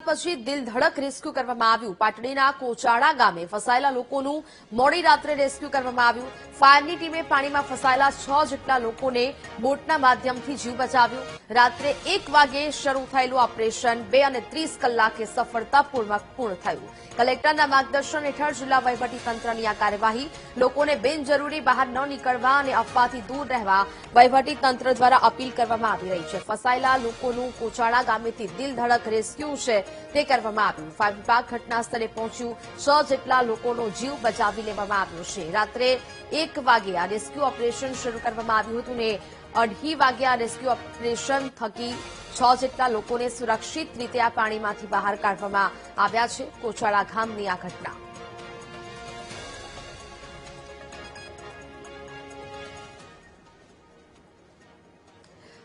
પછી દિલ ધડક રેસ્ક્યુ કરવામાં આવ્યું। પાટડીના કોચાડા ગામે ફસાયેલા લોકોનું મોડી રાત્રે રેસ્ક્યુ કરવામાં આવ્યું। ફાયરની ટીમે પાણીમાં ફસાયેલા 6 જેટલા લોકોને બોટના માધ્યમથી જીવ બચાવ્યો। રાત્રે 1 વાગે શરૂ થયેલું ઓપરેશન 2 અને 30 કલાકે સફળતાપૂર્વક પૂર્ણ થયું। કલેક્ટરના માર્ગદર્શન હેઠળ જિલ્લા વહીવટીતંત્રની આ કાર્યવાહી લોકોને બિનજરૂરી બહાર ન નીકળવા અને અફવાથી દૂર રહેવા વહીવટીતંત્ર દ્વારા અપીલ કરવામાં આવી રહી છે। ફસાયેલા લોકોનું કોચાડા ગામેથી દિલ ધડક રેસ્ક્યુ છે તે કરવામાં આવ્યું। ફાયર વિભાગ ઘટના સ્થળે પહોંચ્યું। 6 જેટલા લોકોનો જીવ બચાવી લેવામાં આવ્યો છે। રાત્રે 1 વાગે આ રેસ્ક્યુ ઓપરેશન શરૂ કરવામાં આવ્યું હતું ને 2:30 વાગે આ રેસ્ક્યુ ઓપરેશન થકી 6 જેટલા લોકોને સુરક્ષિત રીતે આ પાણીમાંથી બહાર કાઢવામાં આવ્યા છે। કોચાડા ગામની આ ઘટના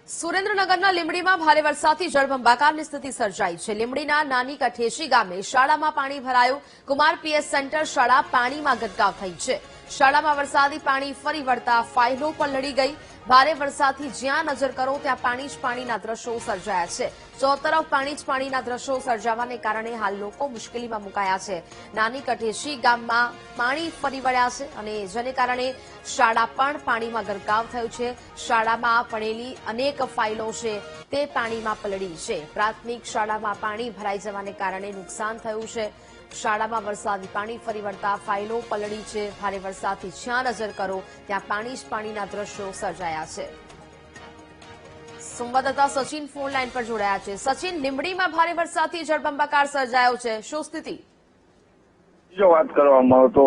સુરેન્દ્રનગરના લીંબડીમાં ભારે વરસાદથી જળબંબાકારની સ્થિતિ સર્જાઈ છે। લીંબડીના નાની કઠેશી ગામે શાળામાં પાણી ભરાયું। કુમાર પીએસ સેન્ટર શાળા પાણીમાં ગરકાવ થઈ છે। શાળામાં વરસાદી પાણી ફરી વળતા ફાઇલો પલળી ગઈ। ભારે વરસાદથી જ્યાં નજર કરો ત્યાં પાણી જ પાણીના દ્રશ્યો સર્જાયા છે। ચોતરફ પાણી જ પાણીના દ્રશ્યો સર્જાવાને કારણે હાલ લોકો મુશ્કેલીમાં મુકાયા છે। નાની કઠેશી ગામમાં પાણી ફરી વળ્યા છે અને જેને કારણે શાળા પણ પાણીમાં ગરકાવ થયું છે। શાળામાં પડેલી અનેક ફાઇલો છે તે પાણીમાં પલળી છે। પ્રાથમિક શાળામાં પાણી ભરાઈ જવાને કારણે નુકસાન થયું છે। શાળામાં વરસાદી પાણી ફરી વળતા ફાઇલો પલળી છે। ભારે વરસાદથી જ્યાં નજર કરો ત્યાં પાણી જ પાણીના દ્રશ્યો સર્જાયા છે। સંવાદદાતા સચિન ફોન લાઈન પર જોડાયા છે। સચિન, લીંબડીમાં ભારે વરસાદથી જળબંબાકાર સર્જાયો છે, શું સ્થિતિ? જો વાત કરવામાં આવે તો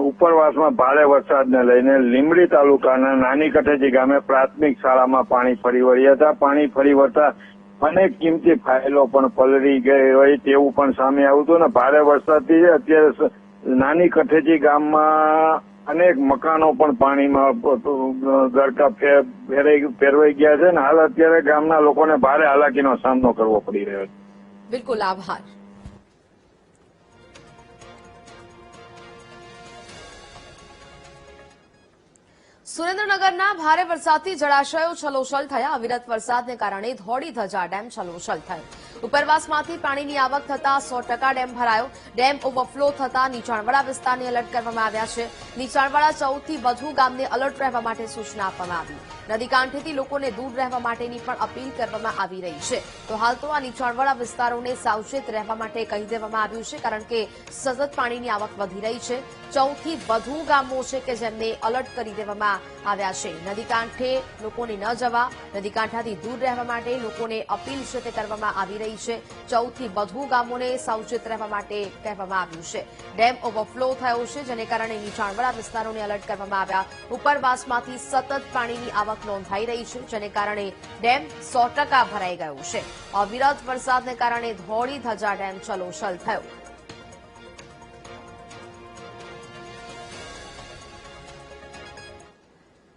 ઉપરવાસમાં ભારે વરસાદને લઈને લીંબડી તાલુકાના નાની કઠેજી ગામે પ્રાથમિક શાળામાં પાણી ફરી વળ્યા હતા। પાણી ફરી વળતા અનેક કિંમતી ફાઇલો પણ પલળી ગઈ હોય તેવું પણ સામે આવ્યું હતું ને ભારે વરસાદથી અત્યારે નાની કઠેજી ગામમાં અનેક મકાનો પણ પાણીમાં ગરકા ફેરવાઈ ગયા છે ને હાલ અત્યારે ગામના લોકોને ભારે હાલાકીનો સામનો કરવો પડી રહ્યો છે। બિલકુલ, આભાર। સુરેન્દ્રનગરના ભારે વરસાદથી જળાશયો છલોછલ થયા। અવિરત વરસાદને કારણે ધોળી ધજા ડેમ છલોછલ થયો। ઉપરવાસમાંથી પાણીની આવક થતા 100% ડેમ ભરાયો। ડેમ ઓવરફ્લો થતા નીચાણવાળા વિસ્તારને એલર્ટ કરવામાં આવ્યા છે। નીચાણવાળા 14 થી વધુ ગામને એલર્ટ રહેવા માટે સૂચના આપવામાં આવી। નદી કાંઠેથી લોકોને દૂર રહેવા માટેની પણ અપીલ કરવામાં આવી રહી છે। તો હાલ તો આ નીચાણવાળા વિસ્તારોને સાવચેત રહેવા માટે કહી દેવામાં આવ્યું છે કારણ કે સતત પાણીની આવક વધી રહી છે। 14 થી વધુ ગામો છે કે જેમને એલર્ટ કરી દેવામાં આવ્યા છે। નદી કાંઠે લોકોને ન જવા, નદી કાંઠાથી દૂર રહેવા માટે લોકોને અપીલ છે તે કરવામાં આવી રહી છે। 14 થી વધુ ગામોને સાવચેત રહેવા માટે કહેવામાં આવ્યું છે। ડેમ ઓવરફ્લો થયો છે જેને કારણે નીચાણવાળા વિસ્તારોને એલર્ટ કરવામાં આવ્યા। ઉપરવાસમાંથી સતત પાણીની આવક નોંધાઈ રહી છે જેને કારણે ડેમ 100% ભરાઈ ગયો છે। અવિરત વરસાદને કારણે ધોળી ધજા ડેમ છલોછલ થયો।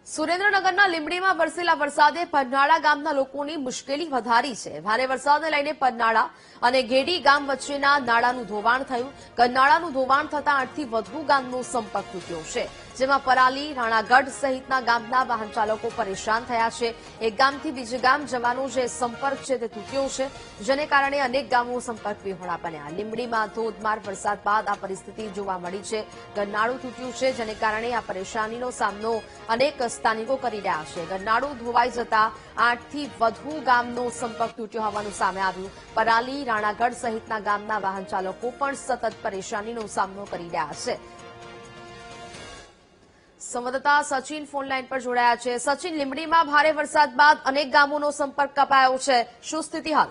સુરેન્દ્રનગરના લીંબડીમાં વરસેલા વરસાદે પન્નાળા ગામના લોકોની મુશ્કેલી વધારી છે। ભારે વરસાદને લઈને પન્નાળા અને ગેડી ગામ વચ્ચેના નાળાનું ધોવાણ થયું। કન્નાળાનું ધોવાણ થતા 8 થી વધુ ગામનો સંપર્ક તૂટ્યો છે જેમાં પરાલી, રાણાગઢ સહિતના ગામના વાહન ચાલકો પરેશાન થયા છે। એક ગામથી બીજે ગામ જવાનો જે સંપર્ક છે તે તૂટ્યો છે જેને કારણે અનેક ગામો સંપર્ક વિહોણા બન્યા। લીંબડીમાં ધોધમાર વરસાદ બાદ આ પરિસ્થિતિ જોવા મળી છે। ગરનાળું તૂટ્યું છે જેને કારણે આ પરેશાનીનો સામનો અનેક સ્થાનિકો કરી રહ્યા છે। ગરનાળું ધોવાઈ જતા 8 થી વધુ ગામનો સંપર્ક તૂટ્યો હોવાનું સામે આવ્યું। પરાલી, રાણાગઢ સહિતના ગામના વાહન ચાલકો પણ સતત પરેશાનીનો સામનો કરી રહ્યા છે। સંવાદદાતા સચિન ફોન લાઈન પર જોડાયા છે। સચિન, લીંબડીમાં ભારે વરસાદ બાદ અનેક ગામોનો સંપર્ક કપાયો છે, શું સ્થિતિ હાલ?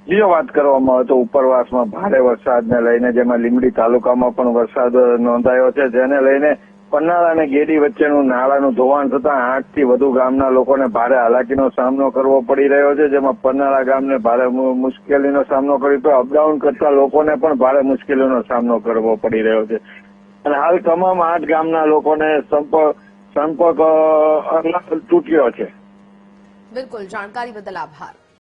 બીજો વાત કરવામાં આવે તો ઉપરવાસમાં ભારે વરસાદને લઈને જેમાં લીંબડી તાલુકામાં પણ વરસાદ નોંધાયો છે જેને લઈને પન્નાળા અને ગેડી વચ્ચેનું નાળાનું ધોવાણ થતા 8 થી વધુ ગામના લોકોને ભારે હાલાકીનો સામનો કરવો પડી રહ્યો છે જેમાં પન્નાળા ગામને ભારે મુશ્કેલીનો સામનો કરી તો અપડાઉન કરતા લોકોને પણ ભારે મુશ્કેલીનો સામનો કરવો પડી રહ્યો છે અને હાલ તમામ 8 ગામના લોકોને સંપર્ક તૂટ્યો છે। બિલકુલ, જાણકારી બદલ આભાર।